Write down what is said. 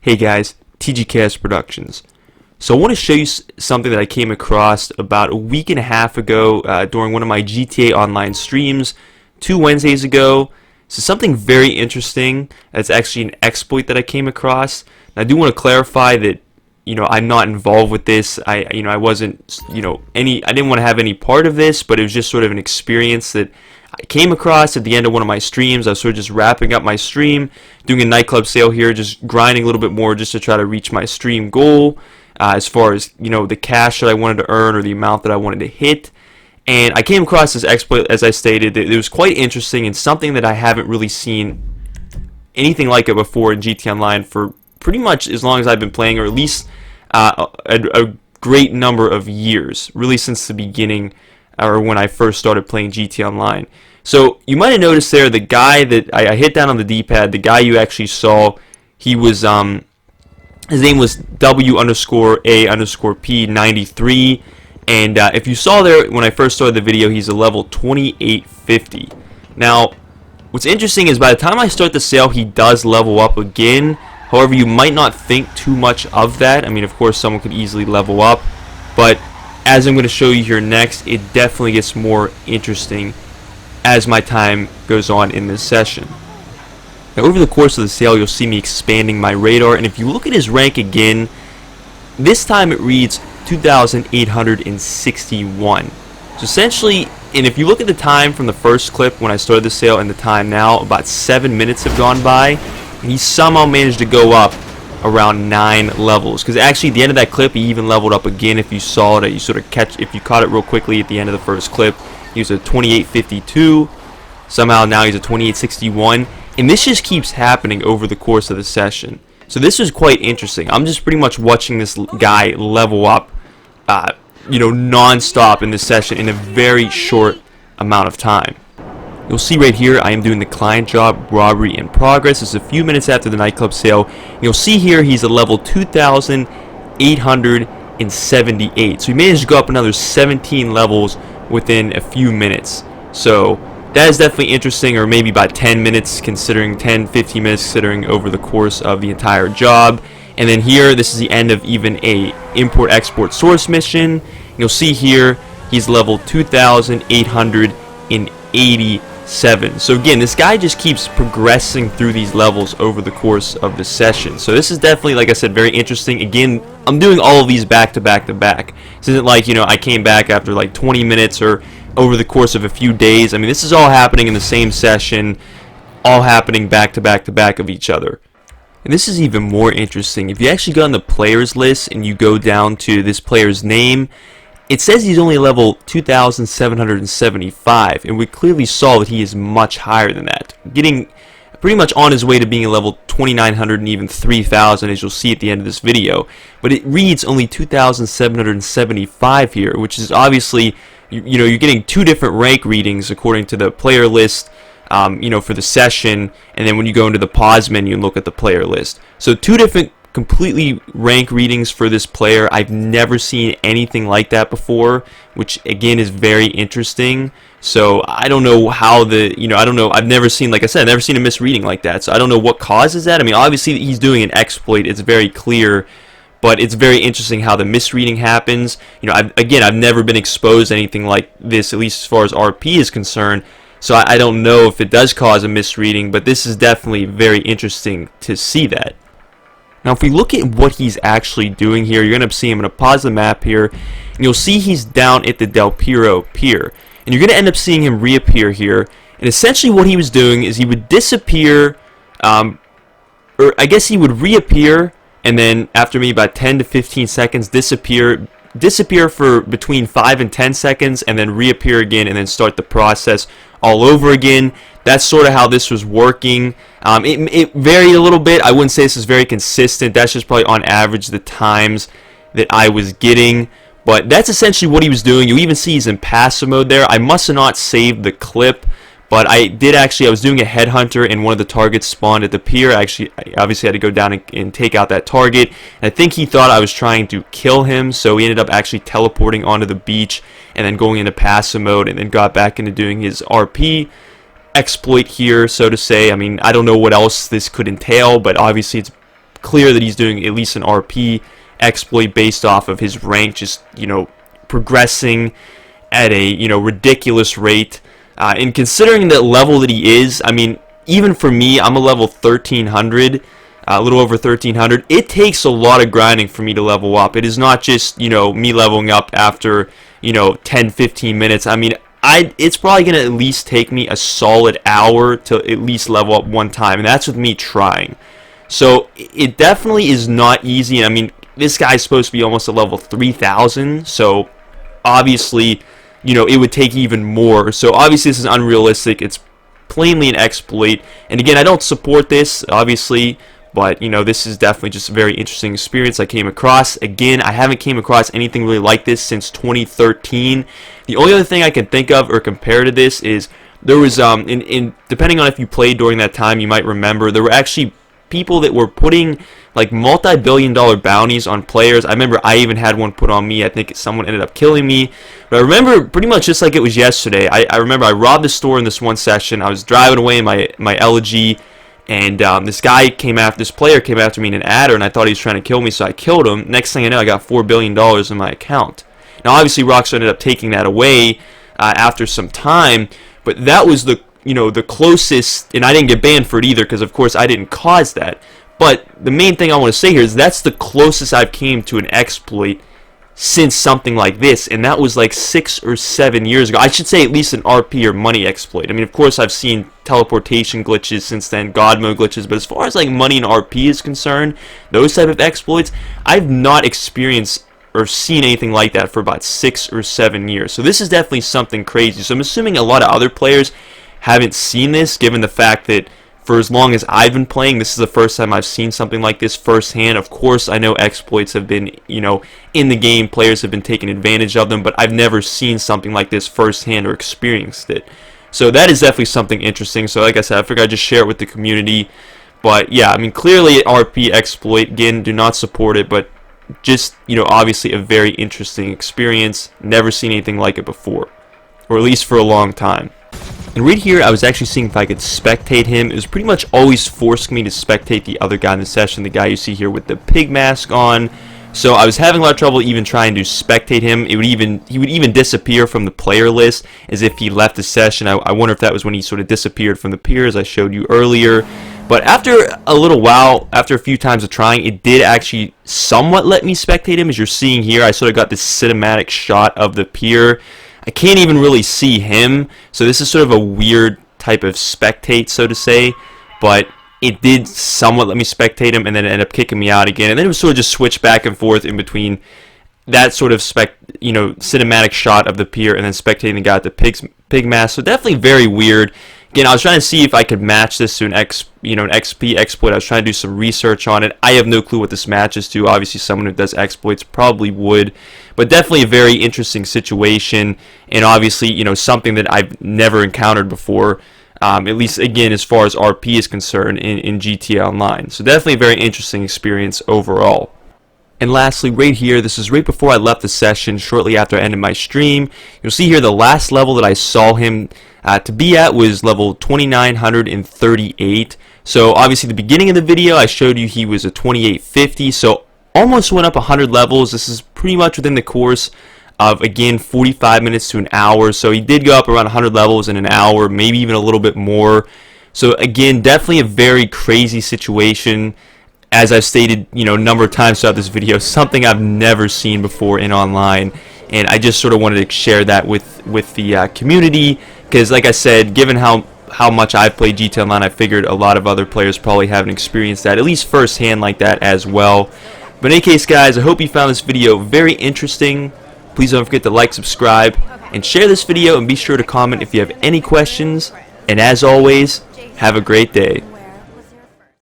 Hey guys, TGKS Productions. So I want to show you something that I came across about a week and a half ago during one of my GTA Online streams 2 Wednesdays ago. So something very interesting. That's actually an exploit that I came across. And I do want to clarify that I'm not involved with this. I wasn't I didn't want to have any part of this, but it was just sort of an experience that I came across at the end of one of my streams. I was sort of just wrapping up my stream, doing a nightclub sale here, just grinding a little bit more just to try to reach my stream goal as far as the cash that I wanted to earn or the amount that I wanted to hit. And I came across this exploit, as I stated. It was quite interesting and something that I haven't really seen anything like it before in GTA Online for pretty much as long as I've been playing, or at least a great number of years, really since the beginning or when I first started playing GTA Online. So you might have noticed there the guy that I hit down on the D-pad, the guy you actually saw, he was his name was W_A_P93, and if you saw there when I first started the video, he's a level 2850. Now what's interesting is by the time I start the sale, he does level up again. However, you might not think too much of that. I mean, of course, someone could easily level up, but as I'm going to show you here next, it definitely gets more interesting as my time goes on in this session. Now, over the course of the sale, you'll see me expanding my radar, and if you look at his rank again, this time it reads 2,861. So essentially, and if you look at the time from the first clip when I started the sale and the time now, about 7 minutes have gone by, and he somehow managed to go up around 9 levels, because actually at the end of that clip he even leveled up again. If you saw it, if you caught it real quickly at the end of the first clip, he was a 2852. Somehow now he's a 2861, and this just keeps happening over the course of the session. So this is quite interesting. I'm just pretty much watching this guy level up non-stop in this session in a very short amount of time. You'll see right here I am doing the client job robbery in progress. It's a few minutes after the nightclub sale. And you'll see here he's a level 2,878. So he managed to go up another 17 levels within a few minutes. So that is definitely interesting, or maybe about 10 minutes considering, 10-15 minutes considering over the course of the entire job. And then here, this is the end of even a import-export source mission. You'll see here he's level 2,880. So again, this guy just keeps progressing through these levels over the course of the session. So this is definitely, like I said, very interesting. Again, I'm doing all of these back to back to back. This isn't like, I came back after like 20 minutes or over the course of a few days. I mean, this is all happening in the same session, all happening back to back to back of each other. And this is even more interesting. If you actually go on the players list and you go down to this player's name, it says he's only level 2,775, and we clearly saw that he is much higher than that, getting pretty much on his way to being a level 2,900 and even 3,000, as you'll see at the end of this video. But it reads only 2,775 here, which is obviously, you're getting two different rank readings according to the player list, for the session, and then when you go into the pause menu and look at the player list. So two different completely rank readings for this player. I've never seen anything like that before, which again is very interesting. So I don't know how I've never seen, like I said, I've never seen a misreading like that. So I don't know what causes that. I mean, obviously he's doing an exploit, it's very clear, but it's very interesting how the misreading happens. I've never been exposed to anything like this, at least as far as RP is concerned. So I don't know if it does cause a misreading, but this is definitely very interesting to see that. Now, if we look at what he's actually doing here, you're going to see, I'm going to pause the map here, and you'll see he's down at the Del Piero Pier. And you're going to end up seeing him reappear here. And essentially what he was doing is he would disappear, or I guess he would reappear, and then after maybe about 10 to 15 seconds, disappear for between 5 and 10 seconds, and then reappear again, and then start the process all over again. That's sort of how this was working. It varied a little bit. I wouldn't say this is very consistent. That's just probably on average the times that I was getting. But that's essentially what he was doing. You even see he's in passive mode there. I must have not saved the clip, but I was doing a headhunter, and one of the targets spawned at the pier. I obviously had to go down and take out that target. And I think he thought I was trying to kill him, so he ended up actually teleporting onto the beach and then going into passive mode, and then got back into doing his RP exploit here, so to say. I mean, I don't know what else this could entail, but obviously it's clear that he's doing at least an RP exploit based off of his rank just, progressing at a, ridiculous rate. And considering the level that he is, I mean, even for me, I'm a level 1300, a little over 1300. It takes a lot of grinding for me to level up. It is not just, me leveling up after, 10-15 minutes. I mean, it's probably going to at least take me a solid hour to at least level up one time, and that's with me trying. So it definitely is not easy. I mean, this guy's supposed to be almost a level 3000, so obviously, it would take even more. So obviously this is unrealistic. It's plainly an exploit. And again, I don't support this, obviously, but this is definitely just a very interesting experience I came across. Again, I haven't came across anything really like this since 2013. The only other thing I can think of or compare to this is there was depending on if you played during that time, you might remember there were actually people that were putting like multi-billion-dollar bounties on players. I remember I even had one put on me. I think someone ended up killing me. But I remember pretty much just like it was yesterday. I remember I robbed the store in this one session. I was driving away in my LG, and this player came after me in an adder, and I thought he was trying to kill me, so I killed him. Next thing I know, I got $4 billion in my account. Now, obviously, Rockstar ended up taking that away after some time, but that was the closest, and I didn't get banned for it either, because of course I didn't cause that. But the main thing I want to say here is that's the closest I've came to an exploit since something like this, and that was like 6 or 7 years ago. I should say at least an RP or money exploit. I mean, of course I've seen teleportation glitches since then, God mode glitches, but as far as like money and RP is concerned, those type of exploits, I've not experienced or seen anything like that for about 6 or 7 years. So this is definitely something crazy. So I'm assuming a lot of other players haven't seen this, given the fact that for as long as I've been playing, this is the first time I've seen something like this firsthand. Of course, I know exploits have been, in the game, players have been taking advantage of them, but I've never seen something like this firsthand or experienced it. So that is definitely something interesting. So like I said, I figured I'd just share it with the community. But yeah, I mean, clearly an RP exploit. Again, do not support it, but just, obviously a very interesting experience. Never seen anything like it before, or at least for a long time. And right here, I was actually seeing if I could spectate him. It was pretty much always forcing me to spectate the other guy in the session, the guy you see here with the pig mask on. So I was having a lot of trouble even trying to spectate him. He would even disappear from the player list as if he left the session. I wonder if that was when he sort of disappeared from the peers I showed you earlier. But after a little while, after a few times of trying, it did actually somewhat let me spectate him. As you're seeing here, I sort of got this cinematic shot of the peer. I can't even really see him, so this is sort of a weird type of spectate, so to say, but it did somewhat let me spectate him, and then it ended up kicking me out again, and then it was sort of just switch back and forth in between that sort of cinematic shot of the pier and then spectating the guy at the pig mask. So definitely very weird. Again, I was trying to see if I could match this to an XP exploit. I was trying to do some research on it. I have no clue what this matches to. Obviously, someone who does exploits probably would, but definitely a very interesting situation, and obviously, something that I've never encountered before. At least, again, as far as RP is concerned in GTA Online. So definitely a very interesting experience overall. And lastly, right here, this is right before I left the session, shortly after I ended my stream. You'll see here the last level that I saw him to be at was level 2938. So obviously the beginning of the video, I showed you he was a 2850, so almost went up 100 levels. This is pretty much within the course of, again, 45 minutes to an hour. So he did go up around 100 levels in an hour, maybe even a little bit more. So again, definitely a very crazy situation. As I've stated, a number of times throughout this video, something I've never seen before in online, and I just sort of wanted to share that with the community, because like I said, given how much I've played GTA Online, I figured a lot of other players probably haven't experienced that, at least firsthand like that as well. But in any case, guys, I hope you found this video very interesting. Please don't forget to like, subscribe, and share this video, and be sure to comment if you have any questions. And as always, have a great day.